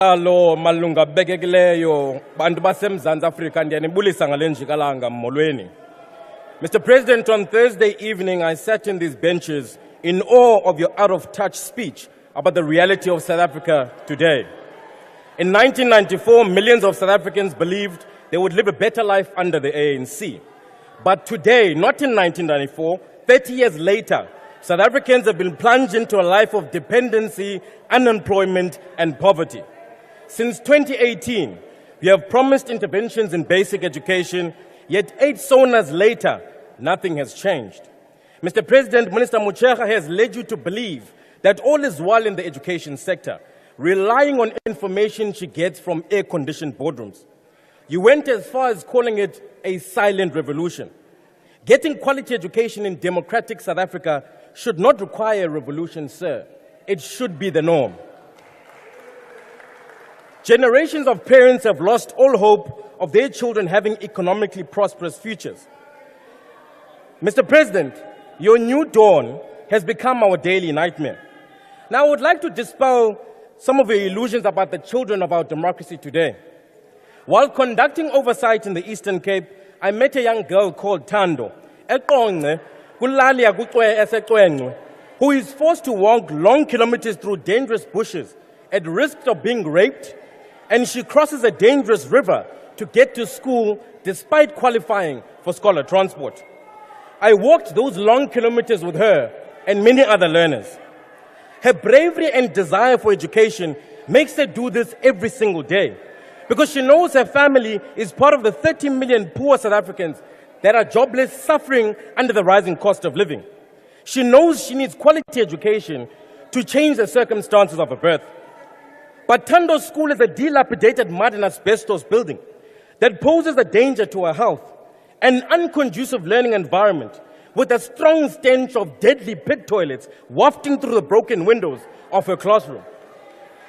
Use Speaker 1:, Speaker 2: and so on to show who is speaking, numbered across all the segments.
Speaker 1: Lo malunga bekekileyo bantu baseMzantsi Afrika ndiyanibulisa ngale njikalanga molweni. Mr. President, on Thursday evening I sat in these benches in awe of your out-of-touch speech about the reality of South Africa today. In 1994, millions of South Africans believed they would live a better life under the ANC. But today, not in 1994, 30 years later, South Africans have been plunged into a life of dependency, unemployment, and poverty. Since 2018, we have promised interventions in basic education, yet 8 sonas later, nothing has changed. Mr. President, Minister Motshekga has led you to believe that all is well in the education sector, relying on information she gets from air-conditioned boardrooms. You went as far as calling it a silent revolution. Getting quality education in democratic South Africa should not require a revolution, sir. It should be the norm. Generations of parents have lost all hope of their children having economically prosperous futures. Mr. President, your new dawn has become our daily nightmare. Now, I would like to dispel some of your illusions about the children of our democracy today. While conducting oversight in the Eastern Cape, I met a young girl called Thando, who is forced to walk long kilometers through dangerous bushes at risk of being raped, and she crosses a dangerous river to get to school despite qualifying for scholar transport. I walked those long kilometers with her and many other learners. Her bravery and desire for education makes her do this every single day because she knows her family is part of the 30 million poor South Africans that are jobless, suffering under the rising cost of living. She knows she needs quality education to change the circumstances of her birth. But Thando's school is a dilapidated mud and asbestos building that poses a danger to her health, an unconducive learning environment with a strong stench of deadly pit toilets wafting through the broken windows of her classroom.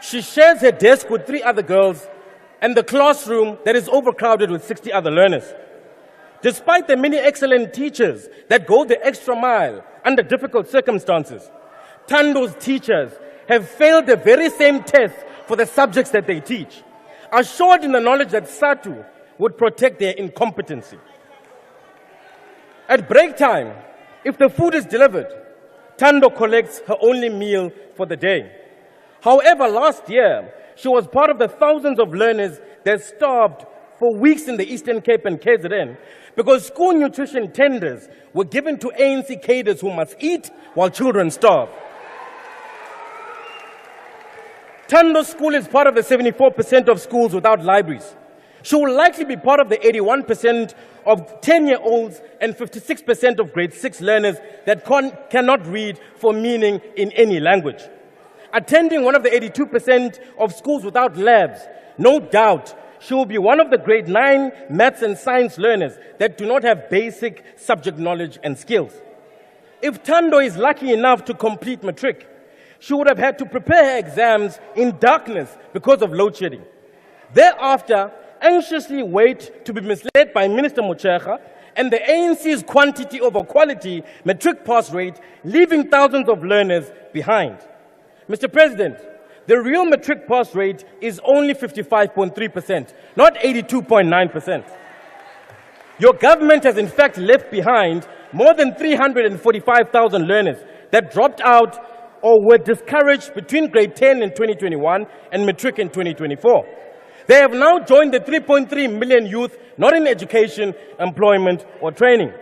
Speaker 1: She shares her desk with 3 other girls and the classroom that is overcrowded with 60 other learners. Despite the many excellent teachers that go the extra mile under difficult circumstances, Thando's teachers have failed the very same tests for the subjects that they teach, assured in the knowledge that SATU would protect their incompetency. At break time, if the food is delivered, Thando collects her only meal for the day. However, last year, she was part of the thousands of learners that starved for weeks in the Eastern Cape and KZN because school nutrition tenders were given to ANC cadres who must eat while children starve. Thando's school is part of the 74% of schools without libraries. She will likely be part of the 81% of 10-year-olds and 56% of grade 6 learners that cannot read for meaning in any language. Attending one of the 82% of schools without labs, no doubt she will be one of the grade 9 maths and science learners that do not have basic subject knowledge and skills. If Thando is lucky enough to complete matric, she would have had to prepare her exams in darkness because of load shedding. Thereafter, anxiously wait to be misled by Minister Motshekga and the ANC's quantity over quality matric pass rate, leaving thousands of learners behind. Mr. President, the real matric pass rate is only 55.3%, not 82.9%. Your government has in fact left behind more than 345,000 learners that dropped out or were discouraged between grade 10 in 2021 and matric in 2024. They have now joined the 3.3 million youth not in education, employment, or training.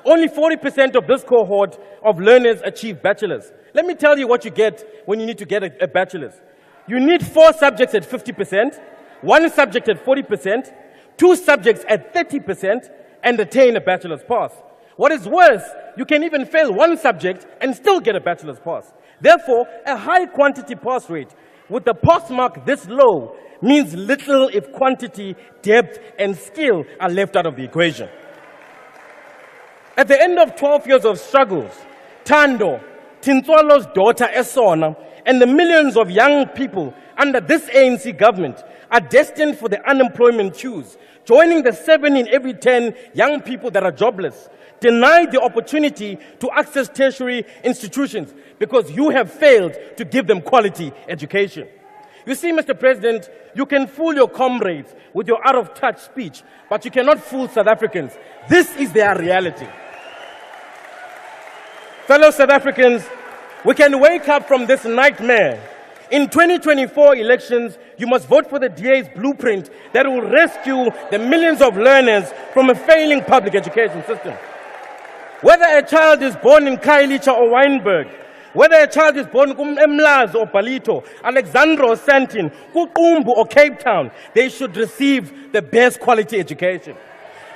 Speaker 1: Only 40% of this cohort of learners achieve bachelors. Let me tell you what you get when you need to get a bachelor's. You need 4 subjects at 50%, 1 subject at 40%, 2 subjects at 30%, and attain a bachelor's pass. What is worse, you can even fail 1 subject and still get a bachelor's pass. Therefore, a high quantity pass rate with the pass mark this low means little if quantity, depth, and skill are left out of the equation. At the end of 12 years of struggles, Thando, Tintswalo's daughter Esona, and the millions of young people under this ANC government are destined for the unemployment queues, joining the 7 in every 10 young people that are jobless, denied the opportunity to access tertiary institutions because you have failed to give them quality education. You see, Mr. President, you can fool your comrades with your out-of-touch speech, but you cannot fool South Africans. This is their reality. Fellow South Africans, we can wake up from this nightmare. In 2024 elections, you must vote for the DA's blueprint that will rescue the millions of learners from a failing public education system. Whether a child is born in Khayelitsha or Wynberg, whether a child is born in Emlazi or Palito, Alexandra or Sandton, Kukumbu or Cape Town, they should receive the best quality education.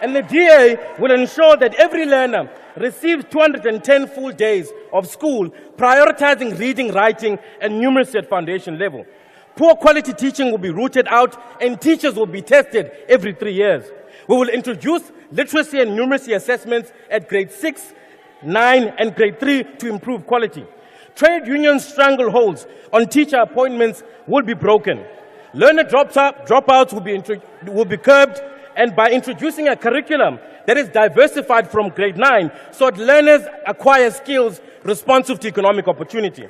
Speaker 1: And the DA will ensure that every learner receives 210 full days of school, prioritizing reading, writing, and numeracy at foundation level. Poor quality teaching will be rooted out, and teachers will be tested every 3 years. We will introduce literacy and numeracy assessments at grade 6, 9, and grade 3 to improve quality. Trade union strangleholds on teacher appointments will be broken. Learner dropouts will be curbed, and by introducing a curriculum that is diversified from grade 9 so that learners acquire skills responsive to economic opportunity.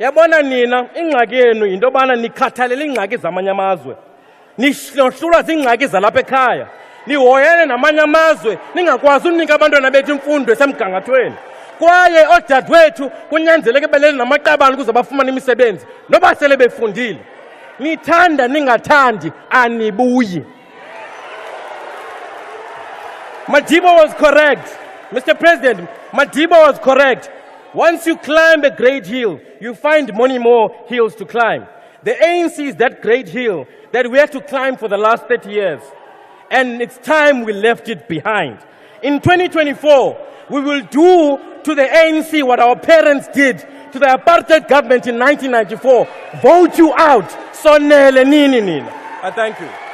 Speaker 1: Yabona nina ingxaki yenu into yobana nikhathalele ingxaki zamanye amazwe. Nihlohlula zingxaki zalapha ekhaya. Nihoyene namanye amazwe ningakwazi unika abantwana bethu imfundo esemgangathweni. Kwaye odadewethu kunyanzeleke belele namaqabane ukuze bafumane imisebenzi noba sele befundile. Nithanda ningathandi anibuyi. Madiba was correct. Mr. President, Madiba was correct. Once you climb a great hill, you find many more hills to climb. The ANC is that great hill that we had to climb for the last 30 years. And it's time we left it behind. In 2024, we will do to the ANC what our parents did to the apartheid government in 1994. Vote you out. Sonele nini nini. I thank you.